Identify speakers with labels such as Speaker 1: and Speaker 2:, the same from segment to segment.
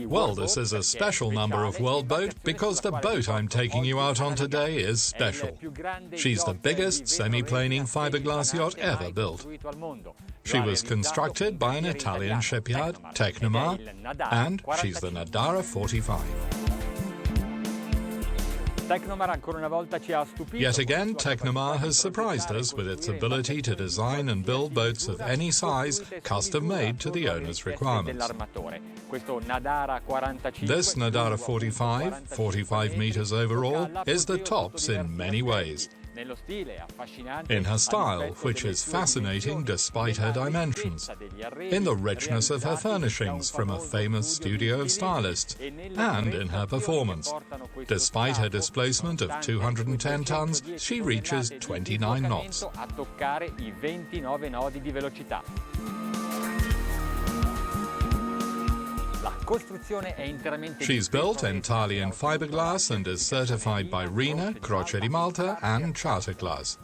Speaker 1: Well, this is a special number of World Boat because the boat I'm taking you out on today is special. She's the biggest semi-planing fiberglass yacht ever built. She was constructed by an Italian shipyard, Tecnomar, and she's the Nadara 45. Yet again, Tecnomar has surprised us with its ability to design and build boats of any size, custom-made to the owner's requirements. This Nadara 45, 45 meters overall, is the tops in many ways. In her style, which is fascinating despite her dimensions, in the richness of her furnishings from a famous studio of stylists, and in her performance. Despite her displacement of 210 tons, she reaches 29 knots. She's built entirely in fiberglass and is certified by Rena, Croce di Malta and Charter Class.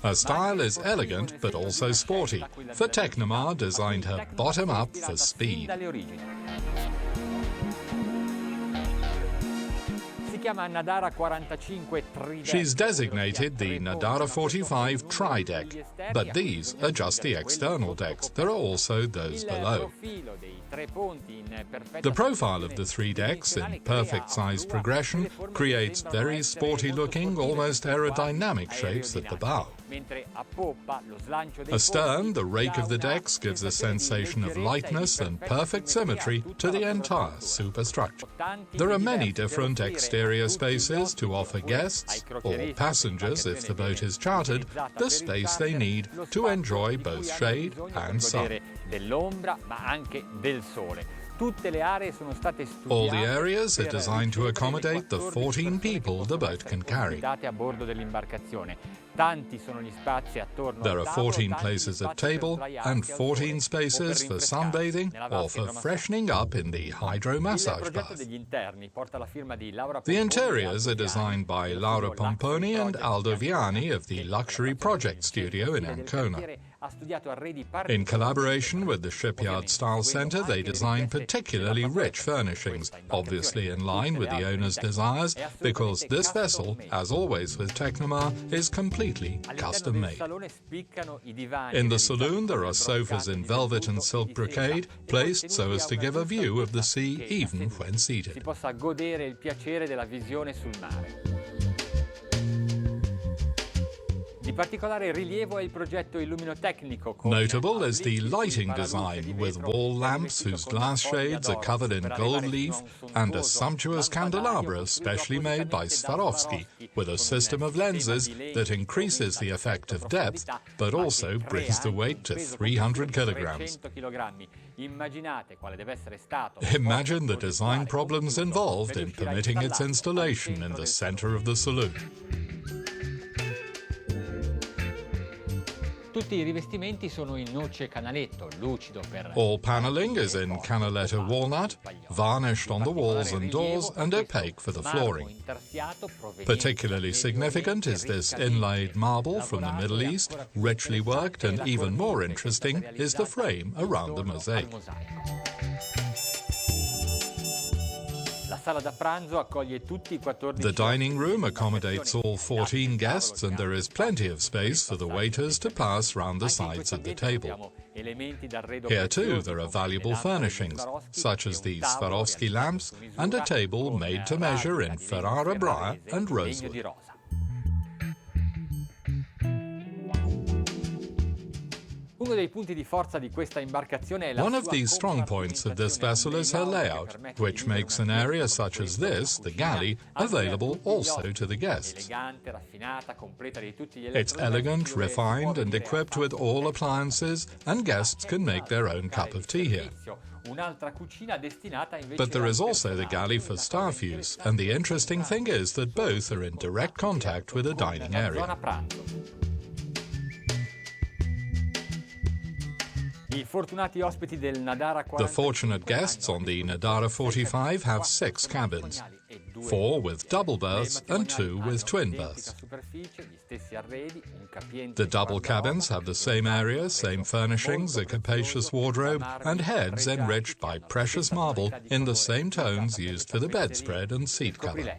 Speaker 1: Her style is elegant but also sporty, for Tecnomar designed her bottom up for speed. She's designated the Nadara 45 tri-deck, but these are just the external decks. There are also those below. The profile of the three decks in perfect size progression creates very sporty-looking, almost aerodynamic shapes at the bow. Astern, the rake of the decks gives a sensation of lightness and perfect symmetry to the entire superstructure. There are many different exterior spaces to offer guests, or passengers if the boat is chartered, the space they need to enjoy both shade and sun. All the areas are designed to accommodate the 14 people the boat can carry. There are 14 places at table and 14 spaces for sunbathing or for freshening up in the hydro massage bath. The interiors are designed by Laura Pomponi and Aldo Viani of the Luxury Project Studio in Ancona. In collaboration with the Shipyard Style Centre, they designed particularly rich furnishings, obviously in line with the owner's desires, because this vessel, as always with Tecnomar, is completely custom-made. In the saloon, there are sofas in velvet and silk brocade, placed so as to give a view of the sea even when seated. Notable is the lighting design, with wall lamps whose glass shades are covered in gold leaf and a sumptuous candelabra specially made by Swarovski, with a system of lenses that increases the effect of depth, but also brings the weight to 300 kilograms. Imagine the design problems involved in permitting its installation in the center of the saloon. All paneling is in canaletto walnut, varnished on the walls and doors and opaque for the flooring. Particularly significant is this inlaid marble from the Middle East, richly worked, and even more interesting is the frame around the mosaic. The dining room accommodates all 14 guests and there is plenty of space for the waiters to pass round the sides of the table. Here too there are valuable furnishings, such as these Swarovski lamps and a table made to measure in Ferrara briar and rosewood. One of the strong points of this vessel is her layout, which makes an area such as this, the galley, available also to the guests. It's elegant, refined, and equipped with all appliances, and guests can make their own cup of tea here. But there is also the galley for staff use, and the interesting thing is that both are in direct contact with the dining area. The fortunate guests on the Nadara 45 have 6 cabins, 4 with double berths and 2 with twin berths. The double cabins have the same area, same furnishings, a capacious wardrobe, and heads enriched by precious marble in the same tones used for the bedspread and seat cover.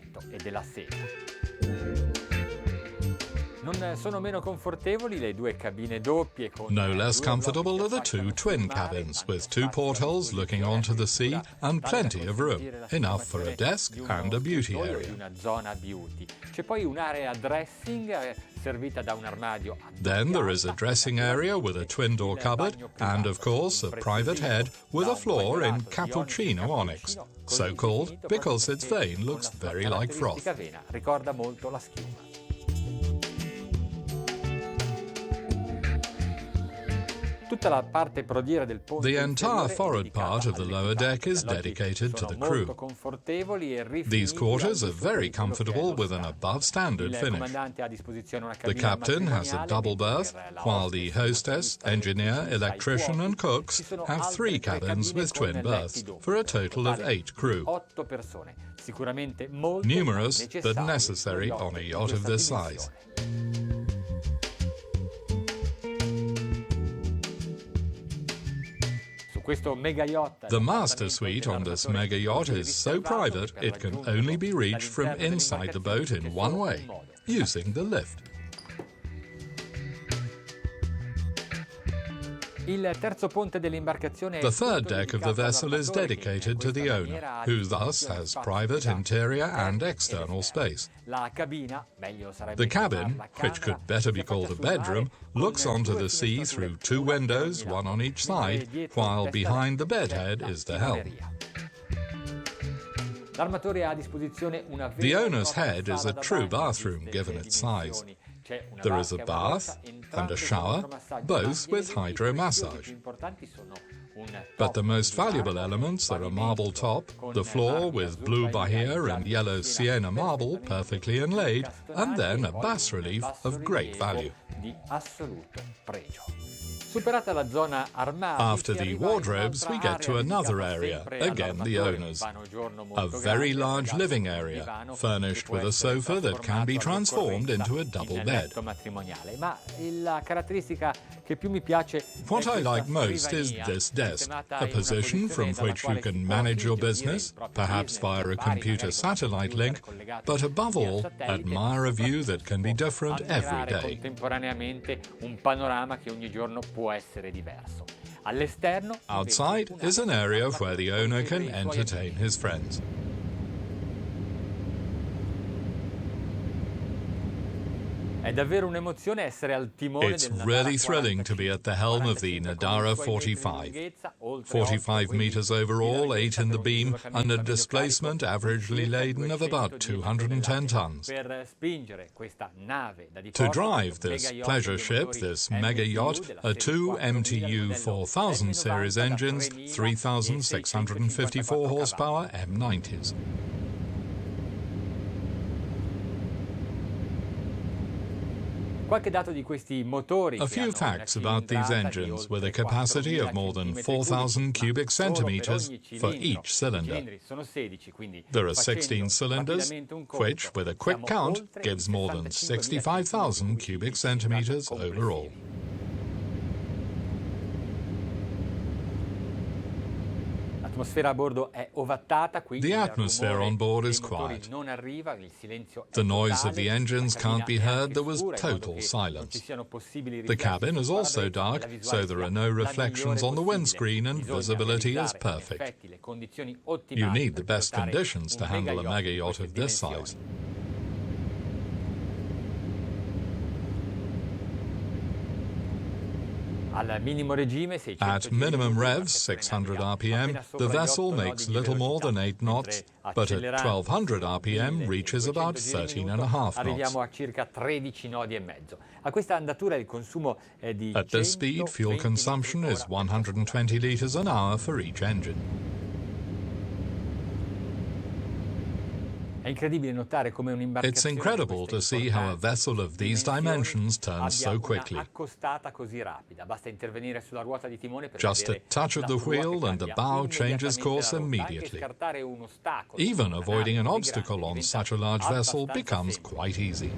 Speaker 1: No less comfortable are the two twin cabins, with two portholes looking onto the sea and plenty of room, enough for a desk and a beauty area. Then there is a dressing area with a twin-door cupboard and, of course, a private head with a floor in cappuccino onyx, so called because its vein looks very like froth. The entire forward part of the lower deck is dedicated to the crew. These quarters are very comfortable with an above-standard finish. The captain has a double berth, while the hostess, engineer, electrician and cooks have 3 cabins with twin berths, for a total of 8 crew. Numerous, but necessary on a yacht of this size. The master suite on this mega yacht is so private it can only be reached from inside the boat in one way, using the lift. The third deck of the vessel is dedicated to the owner, who thus has private interior and external space. The cabin, which could better be called a bedroom, looks onto the sea through 2 windows, one on each side, while behind the bedhead is the helm. The owner's head is a true bathroom given its size. There is a bath and a shower, both with hydromassage. But the most valuable elements are a marble top, the floor with blue bahia and yellow sienna marble perfectly inlaid, and then a bas-relief of great value. After the wardrobes, we get to another area, again the owner's. A very large living area, furnished with a sofa that can be transformed into a double bed. What I like most is this desk, a position from which you can manage your business, perhaps via a computer satellite link, but above all, admire a view that can be different every day. Outside is an area where the owner can entertain his friends. It's really thrilling to be at the helm of the Nadara 45. 45 meters overall, 8 in the beam, and a displacement averagely laden of about 210 tons. To drive this pleasure ship, this mega yacht, are 2 MTU 4000 series engines, 3,654 horsepower M90s. A few facts about these engines with a capacity of more than 4,000 cubic centimeters for each cylinder. There are 16 cylinders, which, with a quick count, gives more than 65,000 cubic centimeters overall. The atmosphere on board is quiet. The noise of the engines can't be heard, there was total silence. The cabin is also dark, so there are no reflections on the windscreen and visibility is perfect. You need the best conditions to handle a mega yacht of this size. At minimum revs, 600 RPM, the vessel makes little more than 8 knots, but at 1200 RPM reaches about 13.5 knots. At this speed, fuel consumption is 120 litres an hour for each engine. It's incredible to see how a vessel of these dimensions turns so quickly. Just a touch of the wheel and the bow changes course immediately. Even avoiding an obstacle on such a large vessel becomes quite easy.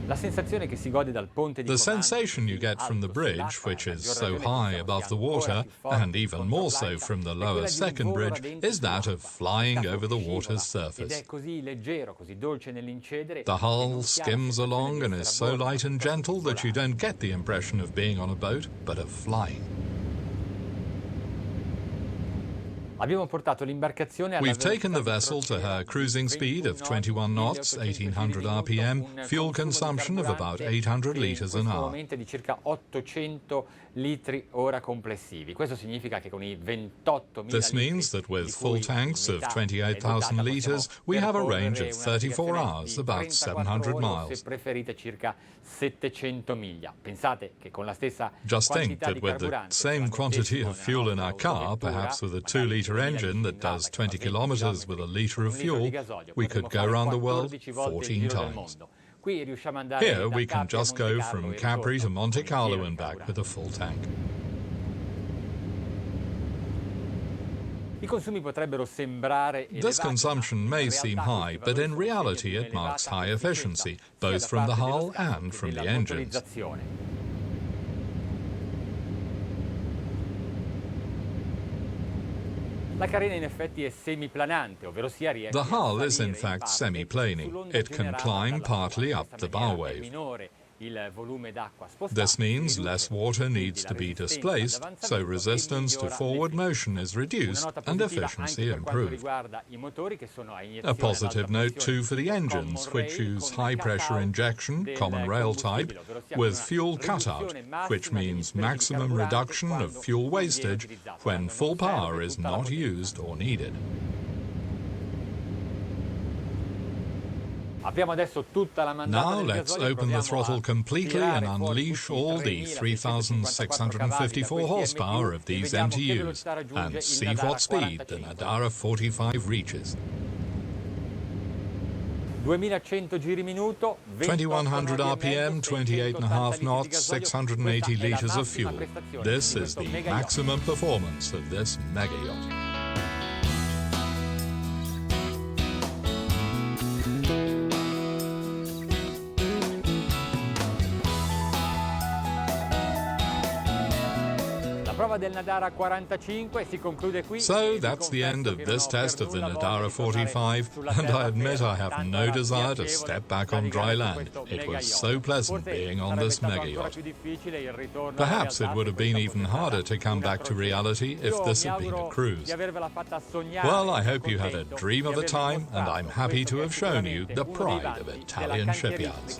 Speaker 1: The sensation you get from the bridge, which is so high above the water, and even more so from the lower second bridge, is that of flying over the water's surface. The hull skims along and is so light and gentle that you don't get the impression of being on a boat, but of flying. We've taken the vessel to her cruising speed of 21 knots, 1800 RPM, fuel consumption of about 800 litres an hour. This means that with full tanks of 28,000 litres, we have a range of 34 hours, about 700 miles. Just think that with the same quantity of fuel in our car, perhaps with a 2-litre engine that does 20 kilometres with a litre of fuel, we could go around the world 14 times. Here we can just go from Capri to Monte Carlo and back with a full tank. This consumption may seem high, but in reality it marks high efficiency, both from the hull and from the engines. The hull is in fact semi-planing. It can climb partly up the bow wave. This means less water needs to be displaced, so resistance to forward motion is reduced and efficiency improved. A positive note too for the engines, which use high-pressure injection, common rail type, with fuel cutout, which means maximum reduction of fuel wastage when full power is not used or needed. Now let's open the throttle completely and unleash all the 3,654 horsepower of these MTUs and see what speed the Nadara 45 reaches. 2100 RPM, 28.5 knots, 680 litres of fuel. This is the maximum performance of this mega yacht. So that's the end of this test of the Nadara 45, and I admit I have no desire to step back on dry land. It was so pleasant being on this mega yacht. Perhaps it would have been even harder to come back to reality if this had been a cruise. Well, I hope you had a dream of a time, and I'm happy to have shown you the pride of Italian shipyards.